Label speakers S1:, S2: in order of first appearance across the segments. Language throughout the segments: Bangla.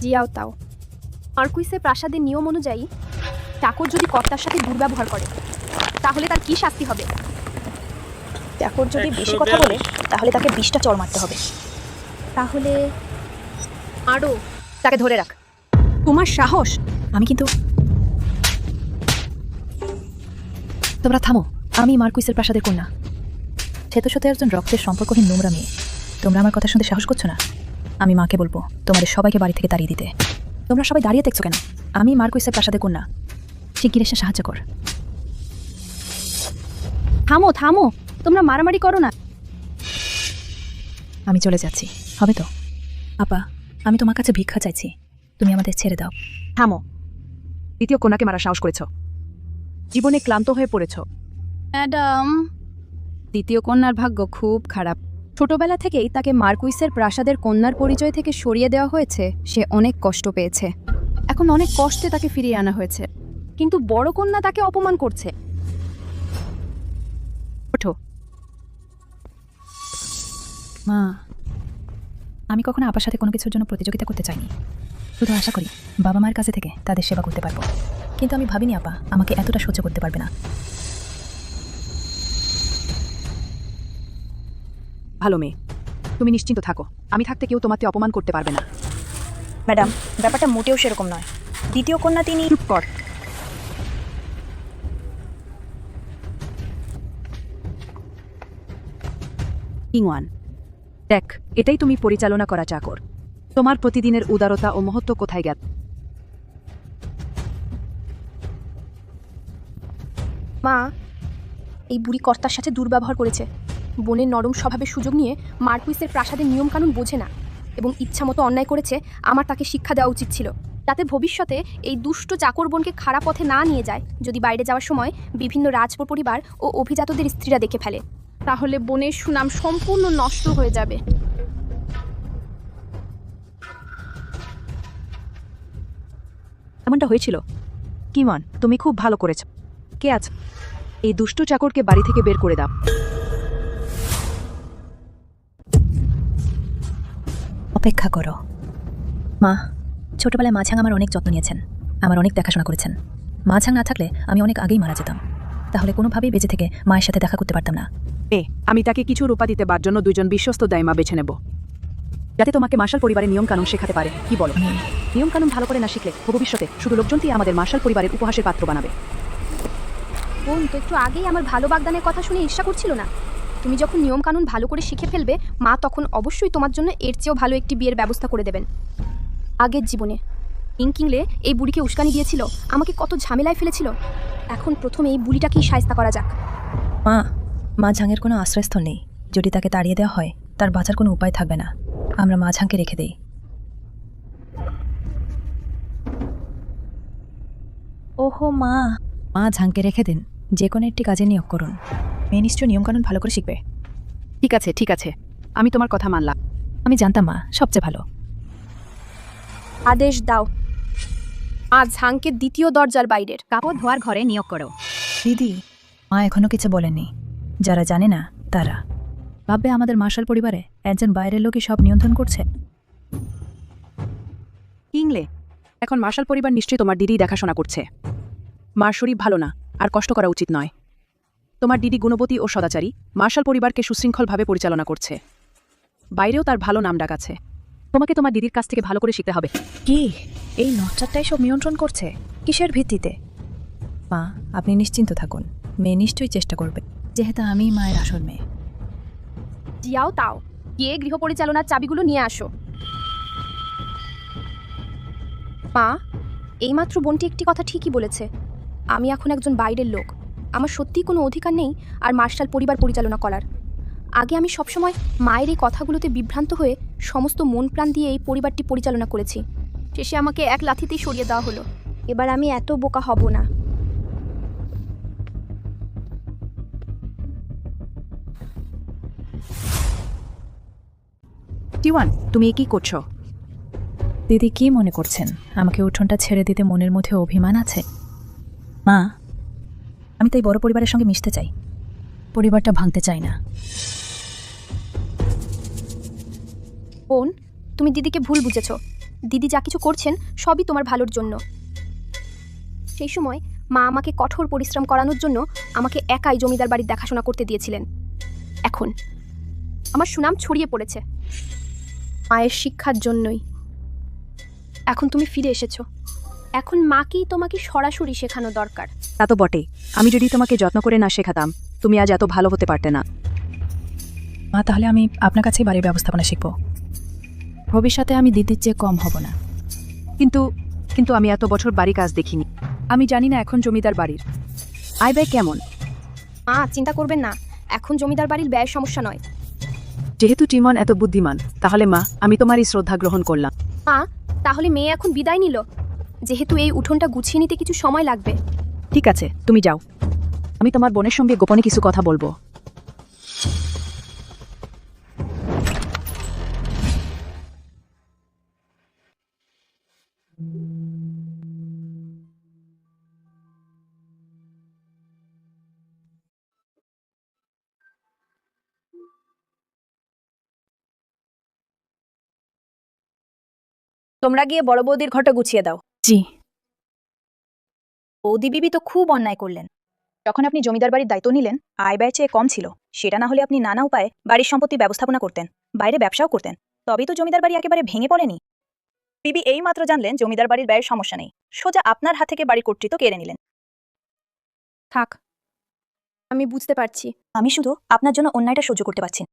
S1: জিয়াও তাও। মার্কুইসের প্রাসাদের নিয়ম অনুযায়ী চাকর যদি কর্তার সাথে দুর্ব্যবহার করে তাহলে তার কি শাস্তি হবে?
S2: চাকর যদি বেশি কথা বলে তাহলে তাকে 20টা চড় মারতে হবে।
S1: তাহলে আরও
S2: তাকে ধরে রাখ।
S1: তোমার সাহস!
S2: আমি কিন্তু তোমরা থামো। আমি মার্কুইসের প্রাসাদের কন্যা। সে তো সাথে একজন রক্তের সম্পর্কহীন নোংরা মেয়ে। তোমরা আমার কথা শুনতে সাহস করছো না? আমি মাকে বলবো তোমাদের সবাইকে বাড়ি থেকে তাড়িয়ে দিতে। তোমরা সবাই দাঁড়িয়ে দেখছো কেন? আমি মার্কুইসের প্রাসাদের কন্যা। শিগগির এসে সাহায্য কর।
S1: থামো থামো, তোমরা মারামারি করো না।
S2: আমি চলে যাচ্ছি, হবে তো? আপা, আমি তোমার কাছে ভিক্ষা চাইছি, তুমি আমাদের ছেড়ে দাও।
S3: থামো। দ্বিতীয় কন্যাকে মারা সাহস করেছ, জীবনে ক্লান্ত হয়ে পড়েছ।
S1: ম্যাডাম, দ্বিতীয় কন্যার ভাগ্য খুব খারাপ। ছোটবেলা থেকেই তাকে মার্কুইসের প্রাসাদের কন্যার পরিচয় থেকে সরিয়ে দেওয়া হয়েছে। সে অনেক কষ্ট পেয়েছে। এখন অনেক কষ্টে তাকে ফিরিয়ে আনা হয়েছে, কিন্তু বড় কন্যা তাকে অপমান করছে।
S3: ওঠো।
S2: মা, আমি কখনো আপার সাথে কোনো কিছুর জন্য প্রতিযোগিতা করতে চাইনি। শুধু আশা করি বাবা মায়ের কাছে থেকে তাদের সেবা করতে পারবো। কিন্তু আমি ভাবিনি আপা আমাকে এতটা সহ্য করতে পারবে না।
S3: ভালো মেয়ে, তুমি নিশ্চিন্ত থাকো। আমি থাকতে কেউ তোমাকে অপমান করতে পারবে না।
S2: ম্যাডাম, ব্যাপারটা মোটেও সেরকম নয়। দ্বিতীয় কন্যা তিনি।
S3: চুপ কর। ইংওয়ান, দেখ, এটাই তুমি পরিচালনা করা চাকর। তোমার প্রতিদিনের উদারতা ও মহত্ব কোথায় গেল?
S1: মা, এই বুড়ি কর্তার সাথে দুর্ব্যবহার করেছে। বোনের নরম স্বভাবের সুযোগ নিয়ে মার্কুইসের প্রাসাদের নিয়মকানুন বোঝে না এবং ইচ্ছামতো অন্যায় করেছে। আমার তাকে শিক্ষা দেওয়া উচিত ছিল, যাতে ভবিষ্যতে এই দুষ্ট চাকর বোনকে খারাপ পথে না নিয়ে যায়। যদি বাইরে যাওয়ার সময় বিভিন্ন রাজপরিবার ও অভিজাতদের স্ত্রীরা দেখে ফেলে, তাহলে বোনের সুনাম সম্পূর্ণ নষ্ট হয়ে যাবে।
S3: এমনটা হয়েছিল? কিমন, তুমি খুব ভালো করেছ। কে আছ? এই দুষ্ট চাকরকে বাড়ি থেকে বের করে দাও।
S2: অপেক্ষা করো মা। ছোটবেলায় মাছাং আমার অনেক যত্ন নিয়েছেন, আমার অনেক দেখাশোনা করেছেন। মাছাং না থাকলে আমি অনেক আগেই মারা যেতাম। তাহলে কোনোভাবেই বেঁচে থেকে মায়ের সাথে দেখা করতে পারতাম না।
S3: আমি তাকে কিছু রূপা দিতে বার জন্য দুজন বিশ্বস্ত দাইমা বেছে নেব, যাতে তোমাকে মার্শাল পরিবারের নিয়মকানুন শেখাতে পারে। কি বলো? নিয়মকানুন ভালো করে না শিখলে ভবিষ্যতে শুধু লোকজনই আমাদের মার্শাল পরিবারের উপহাসের পাত্র বানাবে।
S1: বোন তো একটু আগেই আমার ভালো বাগদানের কথা শুনে ঈর্ষা করছিল না? তুমি যখন নিয়মকানুন ভালো করে শিখে ফেলবে, মা তখন অবশ্যই তোমার জন্য এর চেয়েও ভালো একটি বিয়ের ব্যবস্থা করে দেবেন। আগের জীবনে ইংকিংলে এই বুড়িকে উস্কানি দিয়েছিল, আমাকে কত ঝামেলায় ফেলেছিল। এখন প্রথমে এই বুড়িটাকেই শায়েস্তা করা যাক।
S2: মা ঝাঙের কোনো আশ্রয়স্থল নেই। যদি তাকে তাড়িয়ে দেওয়া হয় তার বাঁচার কোনো উপায় থাকবে না। আমরা মা ঝাঙকে রেখে দেই। ওহো মা ঝাঙকে রেখে দিন। যে কোনো একটি কাজে নিয়োগ করুন। মেয়ে নিশ্চয় নিয়মকানুন ভালো করে শিখবে।
S3: ঠিক আছে, ঠিক আছে, আমি তোমার কথা মানলাম।
S2: আমি জানতাম মা সবচেয়ে ভালো।
S1: আদেশ দাও, আজ ঝাংকে দ্বিতীয় দরজার বাইরের
S2: কাপড় ধোয়ার ঘরে নিয়োগ করো। দিদি, মা এখনো কিছু বলেননি। যারা জানে না তারা ভাববে আমাদের মার্শাল পরিবারে একজন বাইরের লোকই সব নিয়ন্ত্রণ করছে।
S3: ইংলে, এখন মার্শাল পরিবার নিশ্চয়ই তোমার দিদি দেখাশোনা করছে। মার শরীর ভালো না, আর কষ্ট করা উচিত নয়। তোমার দিদি গুণবতী ও সদাচারী, মার্শাল পরিবারকে সুশৃঙ্খলভাবে পরিচালনা করছে। বাইরেও তার ভালো নাম ডাক আছে। তোমাকে তোমার দিদির কাছ থেকে ভালো করে শিখতে হবে।
S2: কি এই নচ্চারটাই সব নিয়ন্ত্রণ করছে? কিসের ভিত্তিতে? মা, আপনি নিশ্চিন্ত থাকুন। মেয়ে নিশ্চয়ই চেষ্টা করবে, যেহেতু আমি মায়ের আসল মেয়ে।
S1: জিয়াও তাও, গিয়ে গৃহ পরিচালনার চাবিগুলো নিয়ে আসো। মা, এইমাত্র বোনটি একটি কথা ঠিকই বলেছে। আমি এখন একজন বাইরের লোক। আমার সত্যিই কোনো অধিকার নেই আর মার্শাল পরিবার পরিচালনা করার। আগে আমি সবসময় মায়ের এই কথাগুলোতে বিভ্রান্ত হয়ে সমস্ত মন প্রাণ দিয়ে এই পরিবারটি পরিচালনা করেছি। শেষে আমাকে এক লাথিতেই সরিয়ে দেওয়া হলো। এবার আমি এত বোকা হব না।
S3: টিওয়ান, তুমি কি করছো?
S2: দিদি কি মনে করছেন? আমাকে উঠোনটা ছেড়ে দিতে মনের মধ্যে অভিমান আছে? মা, আমি তাই বড় পরিবারের সঙ্গে মিশতে চাই, পরিবারটা ভাঙতে চাই না।
S1: বোন, তুমি দিদিকে ভুল বুঝেছ। দিদি যা কিছু করছেন সবই তোমার ভালোর জন্য। সেই সময় মা আমাকে কঠোর পরিশ্রম করানোর জন্য আমাকে একাই জমিদার বাড়ির দেখাশোনা করতে দিয়েছিলেন। এখন আমার সুনাম ছড়িয়ে পড়েছে মায়ের শিক্ষার জন্যই। এখন তুমি ফিরে এসেছো, এখন মাকেই তোমাকে সরাসরি শেখানো দরকার।
S3: তা তো বটেই। আমি যদি তোমাকে যত্ন করে না শেখাতাম, তুমি আজ এত ভালো হতে পারতে না।
S2: মা, তাহলে আমি আপনার কাছেই বাড়ির ব্যবস্থাপনা শিখব। ভবিষ্যতে আমি দিদির চেয়ে কম হব না।
S3: কিন্তু কিন্তু আমি এত বছর বাড়ি কাজ দেখিনি। আমি জানি না এখন জমিদার বাড়ির আয় ব্যয় কেমন।
S1: মা চিন্তা করবেন না, এখন জমিদার বাড়ির ব্যয় সমস্যা নয়।
S3: যেহেতু টিমন এত বুদ্ধিমান, তাহলে মা আমি তোমারই শ্রদ্ধা গ্রহণ করলাম।
S1: মা তাহলে মেয়ে এখন বিদায় নিল, যেহেতু এই উঠোনটা গুছিয়ে নিতে কিছু সময় লাগবে।
S3: ঠিক আছে, তুমি যাও। আমি তোমার বোনের সঙ্গে গোপনে কিছু কথা বলবো।
S2: তোমরা গিয়ে বড় বৌদির ঘরটা গুছিয়ে দাও।
S3: জি।
S2: বৌদি বিবি তো খুব অন্যায় করলেন। যখন আপনি জমিদার বাড়ির দায়িত্ব নিলেন, আয় ব্যয় চেয়ে কম ছিল। সেটা না হলে আপনি নানা উপায়ে বাড়ির সম্পত্তি ব্যবস্থাপনা করতেন, বাইরে ব্যবসাও করতেন। তবেই তো জমিদার বাড়ি একেবারে ভেঙে পড়েনি। বিবি এই মাত্র জানলেন জমিদার বাড়ির ব্যয়ের সমস্যা নেই, সোজা আপনার হাত থেকে বাড়ির কর্তৃত্ব কেড়ে নিলেন।
S1: থাক, আমি বুঝতে পারছি।
S2: আমি শুধু আপনার জন্য অন্যায়টা সহ্য করতে পারছি না।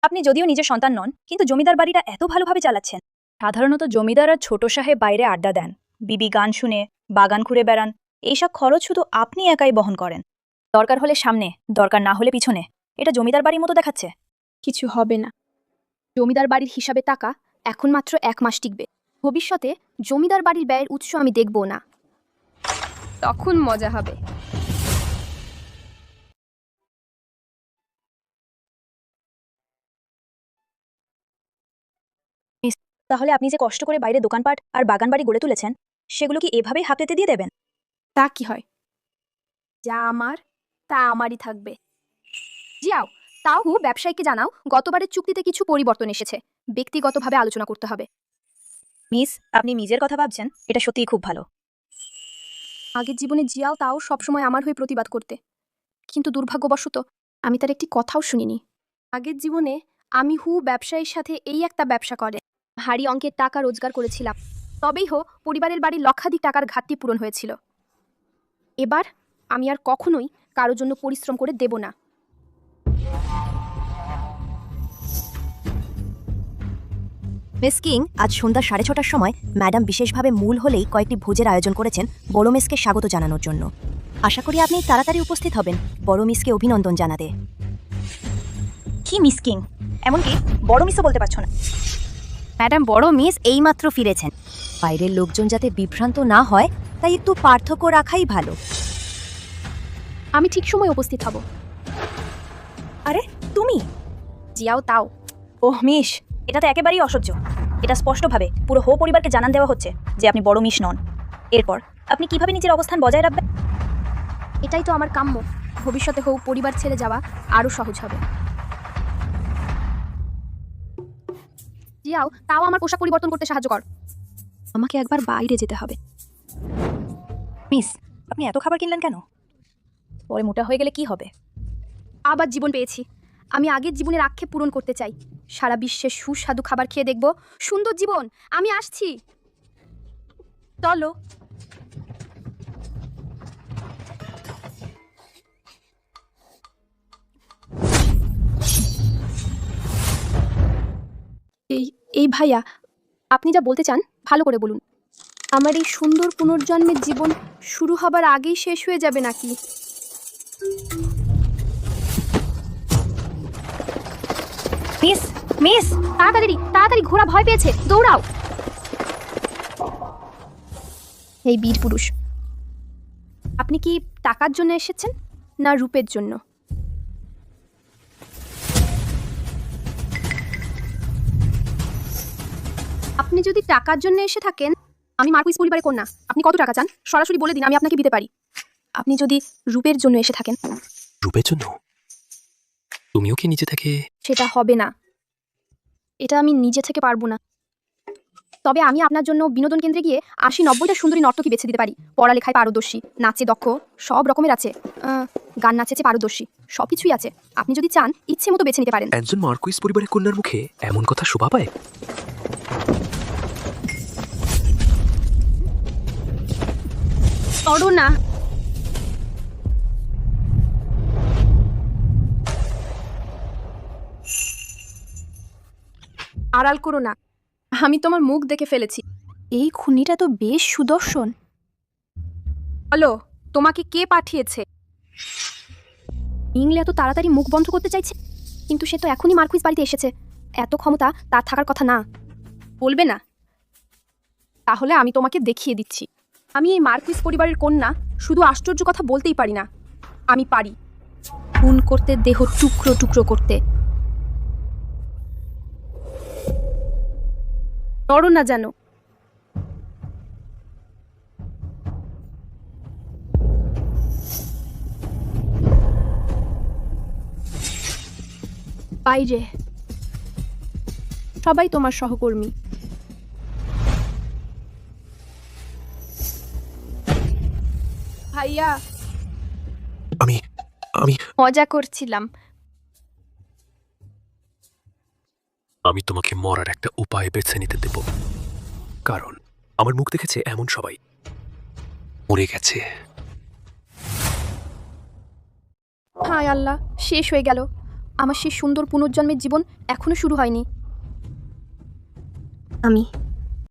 S2: আপনি যদিও নিজের সন্তান নন, কিন্তু জমিদার বাড়িটা এত ভালোভাবে চালাচ্ছেন। সাধারণত জমিদার আর ছোট সাহেব বাইরে আড্ডা দেন, বিবি গান শুনে বাগান ঘুরে বেড়ান। এইসব খরচ শুধু আপনি একাই বহন করেন। দরকার হলে সামনে, দরকার না হলে পিছনে। এটা জমিদার বাড়ির মতো দেখাচ্ছে।
S1: কিছু হবে না। জমিদার বাড়ির হিসাবে টাকা এখন মাত্র 1 মাস টিকবে। ভবিষ্যতে জমিদার বাড়ির ব্যয়ের উৎস আমি দেখব না, তখন মজা হবে।
S2: তাহলে আপনি যে কষ্ট করে বাইরে দোকানপাট আর বাগান বাড়ি গড়ে তুলেছেন, সেগুলো কি এভাবেই হাত পেতে দিয়ে দেবেন?
S1: তা কি হয়, যা আমার তা আমারই থাকবে। যাও, তাও ব্যবসায়ীকে জানাও গতবারের চুক্তিতে কিছু পরিবর্তন এসেছে, ব্যক্তিগতভাবে আলোচনা করতে হবে।
S2: মিস, আপনি নিজের কথা ভাবছেন, এটা সত্যিই খুব ভালো।
S1: আগের জীবনে জিয়াও তাও সবসময় আমার হয়ে প্রতিবাদ করতে, কিন্তু দুর্ভাগ্যবশত আমি তার একটি কথাও শুনিনি। আগের জীবনে আমি ব্যবসায়ীর সাথে এই একটা ব্যবসা করে ভারী অঙ্কের টাকা রোজগার করেছিলাম, তবেই পরিবারের বাড়ির লক্ষাধিক টাকার ঘাটতি পূরণ হয়েছিল। এবার আমি আর কখনোই কারোর জন্য পরিশ্রম করে দেব না।
S4: মিস কিং আজ সন্ধ্যা 6:30টার সময় ম্যাডাম বিশেষভাবে মূল হলেই কয়েকটি ভোজের আয়োজন করেছেন বড় মিসকে স্বাগত জানানোর জন্য। আশা করি আপনি তাড়াতাড়ি উপস্থিত হবেন বড় মিসকে অভিনন্দন জানাতে।
S2: কি মিস কিং, এমনকি বড় মিসও বলতে পারছো না?
S4: ম্যাডাম, বড় মিস এইমাত্র ফিরেছেন। বাইরের লোকজন যাতে বিভ্রান্ত না হয়, তাই একটু পার্থক্য রাখাই ভালো।
S1: আমি ঠিক সময় উপস্থিত হব।
S2: আরে তুমি?
S1: জিয়াও তাও।
S2: ওহ মিস, এটা তো একেবারেই অসহ্য। এটা স্পষ্টভাবে পুরো পরিবারকে জানান দেওয়া হচ্ছে যে আপনি বড় মিস নন। এরপর আপনি কিভাবে নিজের অবস্থান বজায় রাখবেন?
S1: এটাই তো আমার কাম্য। ভবিষ্যতে পরিবার ছেড়ে যাওয়া আরও সহজ হবে। জিয়াও তাও আমার পোশাক পরিবর্তন করতে সাহায্য কর। আমাকে একবার বাইরে যেতে হবে।
S2: মিস, আপনি এত খাবার কিনলেন কেন? পরে মোটা হয়ে গেলে কি হবে?
S1: আবার জীবন পেয়েছি। আমি আগের জীবনের আক্ষেপ পূরণ করতে চাই। সারা বিশ্বের সুস্বাদু খাবার খেয়ে দেখব সুন্দর জীবন। আমি আসছি। চলো। এই ভাইয়া, আপনি যা বলতে চান ভালো করে বলুন। আমার এই সুন্দর পুনর্জন্মের জীবন শুরু হবার আগেই শেষ হয়ে যাবে নাকি?
S2: মিস, মিস,
S1: তাড়াতাড়ি তাড়াতাড়ি, ঘোড়া ভয় পেয়েছে, দৌড়াও। এই বীর পুরুষ, আপনি কি টাকার জন্য এসেছেন না রূপের জন্য? আপনি যদি টাকার জন্য এসে থাকেন, আমি মার্কুইস পরিবারের কন্যা। আপনি কত টাকা চান সরাসরি বলে দিন, আমি আপনাকে দিতে পারি। আপনি যদি রূপের জন্য এসে থাকেন।
S5: রূপের জন্য? তুমিও কি নিজে থেকে?
S1: সেটা হবে না, এটা আমি নিজে থেকে পারবো না। তবে আমি আপনার জন্য বিনোদন কেন্দ্রে গিয়ে 80-90টা সুন্দরী নর্তকী বেছে দিতে পারি। পড়ালেখায় পারদর্শী, নাচে দক্ষ, সব রকমের আছে। গান নাচেছে পারদর্শী, সব কিছুই আছে। আপনি যদি চান ইচ্ছে মতো বেছে নিতে পারেন।
S5: একজন মার্কুইস পরিবারের কন্যার মুখে এমন কথা শোভা পায়?
S1: করো না। আড়াল করো না, আমি তোমার মুখ দেখে ফেলেছি। এই খুনিটা তো বেশ সুদর্শন। হ্যালো, তোমাকে কে পাঠিয়েছে? ইংলে এত তাড়াতাড়ি মুখ বন্ধ করতে চাইছে, কিন্তু সে তো এখনই মার্কুইস বাড়িতে এসেছে। এত ক্ষমতা তার থাকার কথা না। বলবে না? তাহলে আমি তোমাকে দেখিয়ে দিচ্ছি। আমি এই মার্কুইস পরিবারের কন্যা, শুধু আশ্চর্য কথা বলতেই পারি না, আমি পারি খুন করতে, দেহ টুকরো টুকরো করতে। নড়ো না যেন। বাইরে সবাই তোমার সহকর্মী। ভাইয়া,
S5: আমি আমি
S1: মজা করছিলাম।
S5: আমি তোমাকে মরার একটা উপায় বেছে নিতে দেব, কারণ আমার মুখ দেখেছে এমন সবাই মরে গেছে।
S1: হায় আল্লাহ, শেষ হয়ে গেল। আমার সেই সুন্দর পুনর্জন্মের জীবন এখনো শুরু হয়নি। আমি